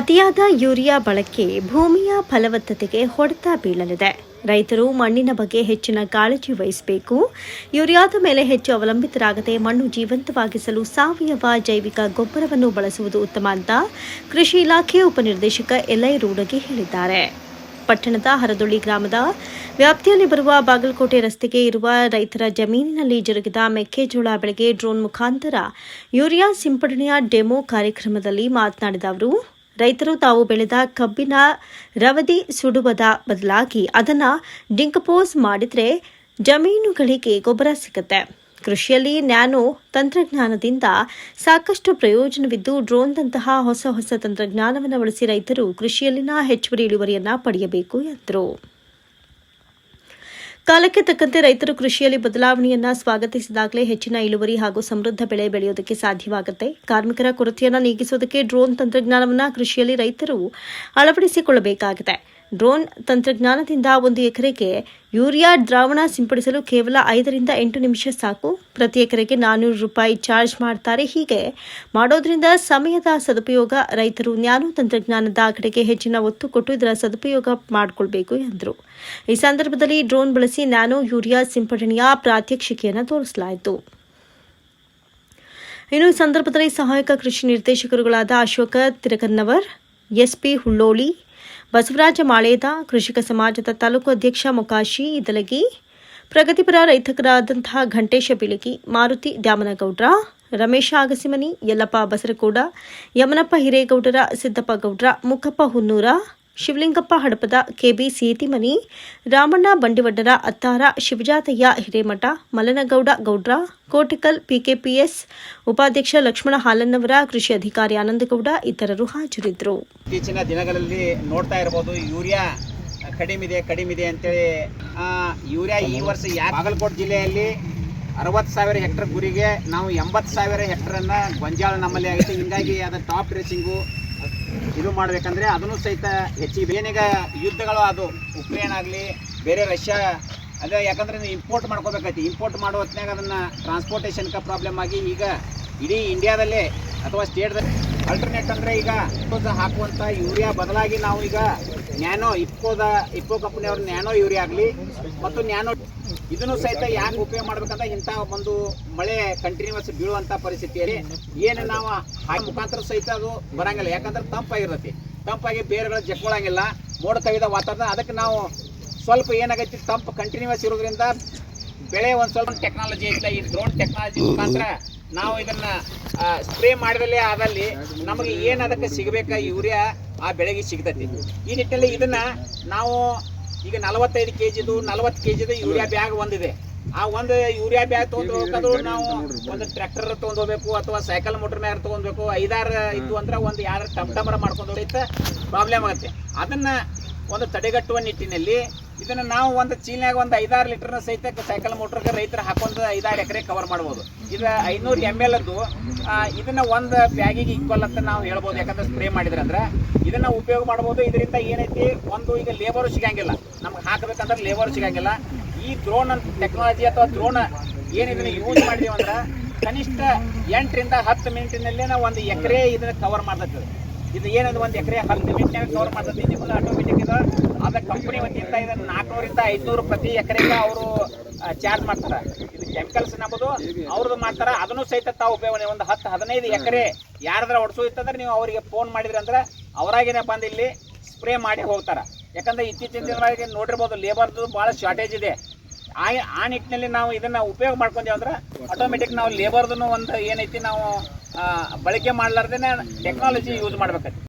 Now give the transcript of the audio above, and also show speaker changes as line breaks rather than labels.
ಅತಿಯಾದ ಯೂರಿಯಾ ಬಳಕೆ ಭೂಮಿಯ ಫಲವತ್ತತೆಗೆ ಹೊಡೆತ ಬೀಳಲಿದೆ. ರೈತರು ಮಣ್ಣಿನ ಬಗ್ಗೆ ಹೆಚ್ಚಿನ ಕಾಳಜಿ ವಹಿಸಬೇಕು. ಯೂರಿಯಾದ ಮೇಲೆ ಹೆಚ್ಚು ಅವಲಂಬಿತರಾಗದೆ ಮಣ್ಣು ಜೀವಂತವಾಗಿಸಲು ಸಾವಯವ ಜೈವಿಕ ಗೊಬ್ಬರವನ್ನು ಬಳಸುವುದು ಉತ್ತಮ ಅಂತ ಕೃಷಿ ಇಲಾಖೆ ಉಪನಿರ್ದೇಶಕ ಎಲ್ಐ ರೂಢಗಿ ಹೇಳಿದ್ದಾರೆ. ಪಟ್ಟಣದ ಹರದೊಳ್ಳಿ ಗ್ರಾಮದ ವ್ಯಾಪ್ತಿಯಲ್ಲಿ ಬರುವ ಬಾಗಲಕೋಟೆ ರಸ್ತೆಗೆ ಇರುವ ರೈತರ ಜಮೀನಿನಲ್ಲಿ ಜರುಗಿದ ಮೆಕ್ಕೆಜೋಳ ಬೆಳೆಗೆ ಡ್ರೋನ್ ಮುಖಾಂತರ ಯೂರಿಯಾ ಸಿಂಪಡಣೆಯ ಡೆಮೋ ಕಾರ್ಯಕ್ರಮದಲ್ಲಿ ಮಾತನಾಡಿದ ಅವರು, ರೈತರು ತಾವು ಬೆಳೆದ ಕಬ್ಬಿನ ರವದಿ ಸುಡುವುದ ಬದಲಾಗಿ ಅದನ್ನು ಡಿಂಕಪೋಸ್ ಮಾಡಿದರೆ ಜಮೀನುಗಳಿಗೆ ಗೊಬ್ಬರ ಸಿಗುತ್ತೆ. ಕೃಷಿಯಲ್ಲಿ ನ್ಯಾನೋ ತಂತ್ರಜ್ಞಾನದಿಂದ ಸಾಕಷ್ಟು ಪ್ರಯೋಜನವಿದ್ದು, ಡ್ರೋನ್ದಂತಹ ಹೊಸ ತಂತ್ರಜ್ಞಾನವನ್ನು ಬಳಸಿ ರೈತರು ಕೃಷಿಯಲ್ಲಿನ ಹೆಚ್ಚುವರಿ ಇಳುವರಿಯನ್ನು ಪಡೆಯಬೇಕು ಎಂದರು. ಕಾಲಕ್ಕೆ ತಕ್ಕಂತೆ ರೈತರು ಕೃಷಿಯಲ್ಲಿ ಬದಲಾವಣೆಯನ್ನು ಸ್ವಾಗತಿಸಿದಾಗಲೇ ಹೆಚ್ಚಿನ ಇಳುವರಿ ಹಾಗೂ ಸಮೃದ್ಧ ಬೆಳೆ ಬೆಳೆಯೋದಕ್ಕೆ ಸಾಧ್ಯವಾಗುತ್ತೆ. ಕಾರ್ಮಿಕರ ಕೊರತೆಯನ್ನು ನೀಗಿಸುವುದಕ್ಕೆ ಡ್ರೋನ್ ತಂತ್ರಜ್ಞಾನವನ್ನು ಕೃಷಿಯಲ್ಲಿ ರೈತರು ಅಳವಡಿಸಿಕೊಳ್ಳಬೇಕಾಗಿದೆ. ಡ್ರೋನ್ ತಂತ್ರಜ್ಞಾನದಿಂದ 1 ಎಕರೆಗೆ ಯೂರಿಯಾ ದ್ರಾವಣ ಸಿಂಪಡಿಸಲು ಕೇವಲ 5 ರಿಂದ 8 ನಿಮಿಷ ಸಾಕು. ಪ್ರತಿ ಎಕರೆಗೆ ₹400 ಚಾರ್ಜ್ ಮಾಡ್ತಾರೆ. ಹೀಗೆ ಮಾಡೋದ್ರಿಂದ ಸಮಯದ ಸದುಪಯೋಗ. ರೈತರು ನ್ಯಾನೋ ತಂತ್ರಜ್ಞಾನದ ಕಡೆಗೆ ಹೆಚ್ಚಿನ ಒತ್ತು ಕೊಟ್ಟು ಇದರ ಸದುಪಯೋಗ ಮಾಡಿಕೊಳ್ಬೇಕು ಎಂದರು. ಈ ಸಂದರ್ಭದಲ್ಲಿ ಡ್ರೋನ್ ಬಳಸಿ ನ್ಯಾನೋ ಯೂರಿಯಾ ಸಿಂಪಡಣೆಯ ಪ್ರಾತ್ಯಕ್ಷಿಕೆಯನ್ನು ತೋರಿಸಲಾಯಿತು. ಇನ್ನು ಈ ಸಂದರ್ಭದಲ್ಲಿ ಸಹಾಯಕ ಕೃಷಿ ನಿರ್ದೇಶಕರುಗಳಾದ ಅಶೋಕ ತಿರಕನ್ನವರ್, ಎಸ್ಪಿ ಹುಳ್ಳೋಳಿ, ಬಸವರಾಜ ಮಾಳೇದ, ಕೃಷಿಕ ಸಮಾಜದ ತಾಲೂಕು ಅಧ್ಯಕ್ಷ ಮೊಕಾಶಿ ಇದಲಗಿ, ಪ್ರಗತಿಪರ ರೈತರಾದಂತಹ ಘಂಟೇಶ ಬಿಳಗಿ, ಮಾರುತಿ ದ್ಯಾಮನಗೌಡ್ರ, ರಮೇಶ ಅಗಸಿಮನಿ, ಯಲ್ಲಪ್ಪ ಬಸರಕೋಡ, ಯಮನಪ್ಪ ಹಿರೇಗೌಡರ, ಸಿದ್ದಪ್ಪ ಗೌಡ್ರ, ಮುಖಪ್ಪ ಹುನ್ನೂರ, ಶಿವಲಿಂಗಪ್ಪ ಹಡಪದ, ಕೆಬಿ ಸೀತಿಮನಿ, ರಾಮಣ್ಣ ಬಂಡಿವಡ್ಡರ, ಅತ್ತಾರ, ಶಿವಜಾತಯ್ಯ ಹಿರೇಮಠ, ಮಲ್ಲನಗೌಡ ಗೌಡ್ರ, ಕೋಟಿಕಲ್, ಪಿಕೆಪಿಎಸ್ ಉಪಾಧ್ಯಕ್ಷ ಲಕ್ಷ್ಮಣ ಹಾಲನ್ನವರ, ಕೃಷಿ ಅಧಿಕಾರಿ ಆನಂದಗೌಡ ಇತರರು ಹಾಜರಿದ್ದರು.
ಇತ್ತೀಚಿನ ದಿನಗಳಲ್ಲಿ ನೋಡ್ತಾ ಇರಬಹುದು, ಯೂರಿಯಾ ಕಡಿಮೆ ಅಂತೇಳಿ ಯೂರಿಯಾ ಈ ವರ್ಷ ಬಾಗಲಕೋಟೆ ಜಿಲ್ಲೆಯಲ್ಲಿ 60,000 ಹೆಕ್ಟರ್ ಗುರಿಗೆ ನಾವು 80,000 ಹೆಕ್ಟರನ್ನು ಗೊಂಜಾಳ ನಮ್ಮಲ್ಲಿ ಆಗಿದೆ. ಹೀಗಾಗಿ ಅದರ ಟಾಪ್ ಡ್ರೆಸ್ಸಿಂಗು ಇದು ಮಾಡಬೇಕಂದ್ರೆ ಅದನ್ನು ಸಹಿತ ಹೆಚ್ಚಿಗೆ ಏನೀಗ ಯುದ್ಧಗಳು, ಅದು ಉಕ್ರೇನ್ ಆಗಲಿ ಬೇರೆ ರಷ್ಯಾ ಅದೇ, ಯಾಕಂದರೆ ಇಂಪೋರ್ಟ್ ಮಾಡ್ಕೋಬೇಕೈತಿ. ಇಂಪೋರ್ಟ್ ಮಾಡೋ ಹೊತ್ತಿನಾಗ ಅದನ್ನು ಟ್ರಾನ್ಸ್ಪೋರ್ಟೇಷನ್ಗೆ ಪ್ರಾಬ್ಲಮ್ ಆಗಿ ಈಗ ಇಡೀ ಇಂಡಿಯಾದಲ್ಲೇ ಅಥವಾ ಸ್ಟೇಟ್ದಲ್ಲಿ ಅಲ್ಟರ್ನೇಟ್ ಅಂದರೆ ಈಗ ಹಾಕುವಂಥ ಯೂರಿಯಾ ಬದಲಾಗಿ ನಾವು ಈಗ ನ್ಯಾನೋ ಇಪ್ಪೋ ಕಂಪನಿಯವ್ರ ನ್ಯಾನೋ ಯೂರಿಯಾ ಆಗಲಿ ಮತ್ತು ನ್ಯಾನೋ ಇದನ್ನು ಸಹಿತ ಯಾಕೆ ಉಪಯೋಗ ಮಾಡ್ಬೇಕಂತ ಇಂಥ ಒಂದು ಮಳೆ ಕಂಟಿನ್ಯೂಸ್ ಬೀಳುವಂಥ ಪರಿಸ್ಥಿತಿಯಲ್ಲಿ ಏನು ನಾವು ಹಾಗೆ ಮುಖಾಂತರ ಸಹಿತ ಅದು ಬರಂಗಿಲ್ಲ. ಯಾಕಂದ್ರೆ ತಂಪಾಗಿರ್ತೈತಿ, ತಂಪಾಗಿ ಬೇರೆಗಳು ಜಕ್ಕೊಳಂಗಿಲ್ಲ, ಮೋಡ ಕವಿದ ವಾತಾವರಣ. ಅದಕ್ಕೆ ನಾವು ಸ್ವಲ್ಪ ಏನಾಗೈತಿ, ತಂಪು ಕಂಟಿನ್ಯೂಸ್ ಇರೋದ್ರಿಂದ ಬೆಳೆ ಒಂದು ಸ್ವಲ್ಪ ಟೆಕ್ನಾಲಜಿ ಐತಿಲ್ಲ. ಈ ಡ್ರೋನ್ ಟೆಕ್ನಾಲಜಿ ಮುಖಾಂತರ ನಾವು ಇದನ್ನು ಸ್ಪ್ರೇ ಮಾಡಿದಲ್ಲಿ ಆದಲ್ಲಿ ನಮಗೆ ಏನು ಅದಕ್ಕೆ ಸಿಗಬೇಕಾ ಯೂರಿಯಾ ಆ ಬೆಳೆಗೆ ಸಿಗ್ತೈತಿ. ಈ ನಿಟ್ಟಿನಲ್ಲಿ ಇದನ್ನು ನಾವು ಈಗ 45 kgದು 40 kgದು ಯೂರಿಯಾ ಬ್ಯಾಗ್ ಒಂದಿದೆ. ಆ ಒಂದು ಯೂರಿಯಾ ಬ್ಯಾಗ್ ತೊಗೊಂಡು ಹೋಗೋದು ನಾವು ಒಂದು ಟ್ರ್ಯಾಕ್ಟರ್ ತೊಗೊಂಡೋಗ್ಬೇಕು ಅಥವಾ ಸೈಕಲ್ ಮೋಟರ್ ಮ್ಯಾಗ ತೊಗೊಬೇಕು. 5-6 ಇದ್ದು ಅಂದ್ರೆ ಒಂದು 2 ಟಮ್ ಮಾಡ್ಕೊಂಡು ಹೋಗ್ತಾ ಪ್ರಾಬ್ಲಮ್ ಆಗುತ್ತೆ. ಅದನ್ನು ಒಂದು ತಡೆಗಟ್ಟುವ ನಿಟ್ಟಿನಲ್ಲಿ ಇದನ್ನು ನಾವು ಒಂದು ಚೀಲ್ನಾಗ ಒಂದು 5-6 ಲೀಟರ್ನ ಸಹಿತ ಸೈಕಲ್ ಮೋಟ್ರಿಗೆ ರೈತರು ಹಾಕೊಂಡು 5-6 ಎಕರೆ ಕವರ್ ಮಾಡ್ಬೋದು. ಇದು 500 ml ಅದು. ಇದನ್ನು ಒಂದು ಬ್ಯಾಗಿಗೆ ಈಕ್ವಲ್ ಅಂತ ನಾವು ಹೇಳ್ಬೋದು. ಯಾಕಂದ್ರೆ ಸ್ಪ್ರೇ ಮಾಡಿದ್ರೆ ಅಂದ್ರೆ ಇದನ್ನು ಉಪಯೋಗ ಮಾಡ್ಬೋದು. ಇದರಿಂದ ಏನೈತಿ, ಒಂದು ಈಗ ಲೇಬರು ಸಿಗಂಗಿಲ್ಲ, ನಮ್ಗೆ ಹಾಕಬೇಕಂದ್ರೆ ಲೇಬರು ಸಿಗಂಗಿಲ್ಲ. ಈ ಡ್ರೋನ್ ಟೆಕ್ನಾಲಜಿ ಅಥವಾ ಡ್ರೋನ್ ಏನು ಇದನ್ನು ಯೂಸ್ ಮಾಡಿದೀವಿ ಅಂದ್ರೆ ಕನಿಷ್ಠ 8 ರಿಂದ 10 ಮಿನಿಟಿನಲ್ಲೇ ನಾವು ಒಂದು ಎಕರೆ ಇದನ್ನು ಕವರ್ ಮಾಡ್ತದೆ. ಇದು ಏನಂದ್ರೆ ಒಂದು ಎಕರೆ 10 ಮಿನಿಟ್ನಾಗ ಕವರ್ ಮಾಡ್ತದೆ. ನಿಮ್ಮದು ಆಟೋಮೆಟಿಕ್ ಇದೆ. ಅದ ಕಂಪನಿ ವತಿಯಿಂದ ಇದನ್ನು 400 ರಿಂದ 500 ಪ್ರತಿ ಎಕರೆಗೆ ಅವರು ಚಾರ್ಜ್ ಮಾಡ್ತಾರೆ. ಇದು ಕೆಮಿಕಲ್ಸ್ ನಂಬುದು ಅವ್ರದ್ದು ಮಾಡ್ತಾರೆ. ಅದನ್ನು ಸಹಿತ ತಾವು ಉಪಯೋಗ ಒಂದು 10-15 ಎಕರೆ ಯಾರಾದ್ರೂ ಹೊಡ್ಸೋದಿತ್ತಂದ್ರೆ ನೀವು ಅವರಿಗೆ ಫೋನ್ ಮಾಡಿದ್ರಿ ಅಂದ್ರೆ ಅವರಾಗೇನೆ ಬಂದು ಇಲ್ಲಿ ಸ್ಪ್ರೇ ಮಾಡಿ ಹೋಗ್ತಾರೆ. ಯಾಕಂದ್ರೆ ಇತ್ತೀಚಿನ ದಿನಗಳಿಗೆ ನೋಡಿರ್ಬೋದು, ಲೇಬರ್ದು ಭಾಳ ಶಾರ್ಟೇಜ್ ಇದೆ. ಆ ನಿಟ್ಟಿನಲ್ಲಿ ನಾವು ಇದನ್ನು ಉಪಯೋಗ ಮಾಡ್ಕೊಂಡೇವೆ ಅಂದ್ರೆ ಆಟೋಮೆಟಿಕ್ ನಾವು ಲೇಬರ್ದು ಒಂದು ಏನೈತಿ ನಾವು ಬಳಕೆ ಮಾಡ್ಲಾರ್ದೇ ಟೆಕ್ನಾಲಜಿ ಯೂಸ್ ಮಾಡ್ಬೇಕೈತಿ.